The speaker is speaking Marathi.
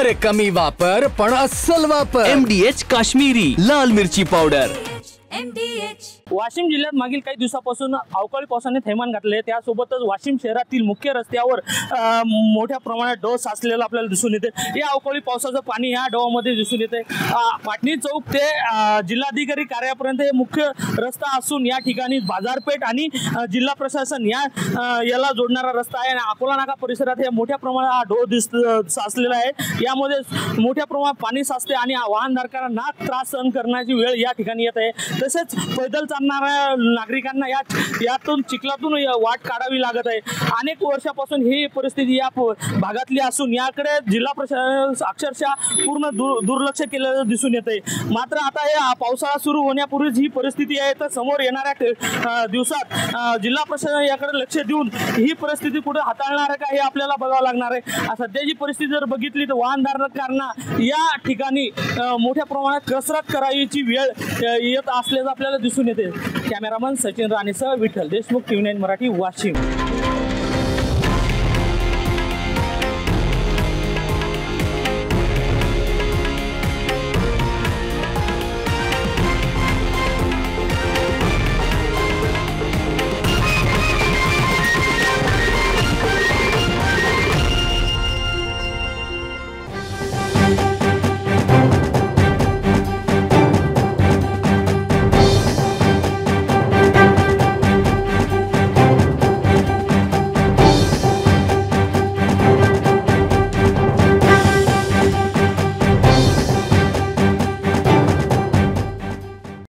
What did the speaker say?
अरे कमी वापर पण अस्सल वापर। MDH काश्मीरी लाल मिरची पावडर। वाशिम जिल्ह्यात मागील काही दिवसापासून अवकाळी पावसाने थैमान घातले। त्यासोबतच वाशिम शहरातील मुख्य रस्त्यावर मोठ्या प्रमाणात डोह साचलेला आपल्याला दिसून येते। या अवकाळी पावसाचं पाणी या डोहामध्ये दिसून येते। पाटणी चौक ते जिल्हाधिकारी कार्यालयापर्यंत हे मुख्य रस्ता असून या ठिकाणी बाजारपेठ आणि जिल्हा प्रशासन याला जोडणारा रस्ता आहे। अकोला नाका परिसरात हे मोठ्या प्रमाणात हा डोह साचलेला आहे। यामध्ये मोठ्या प्रमाणात पाणी साचते आणि वाहनधारकांना त्रास सहन करण्याची वेळ या ठिकाणी येत आहे। तसेच पैदल चालणाऱ्या नागरिकांना यातून चिखलातून वाट काढावी लागत आहे। अनेक वर्षापासून ही परिस्थिती या भागातली असून याकडे जिल्हा प्रशासन अक्षरशः पूर्ण दुर्लक्ष केलेलं दिसून येते। मात्र आता या पावसाळा सुरू होण्यापूर्वीच ही परिस्थिती आहे, तर समोर येणाऱ्या दिवसात जिल्हा प्रशासन याकडे लक्ष देऊन ही परिस्थिती कुठे हाताळणार आहे का हे आपल्याला बघावं लागणार आहे। सध्याची परिस्थिती जर बघितली तर वाहनधारकांना या ठिकाणी मोठ्या प्रमाणात कसरत करायची वेळ येत असल्याचं आपल्याला दिसून येते। कॅमेरामन सचिन राणेसह विठ्ठल देशमुख, TV9 मराठी, वाशिम।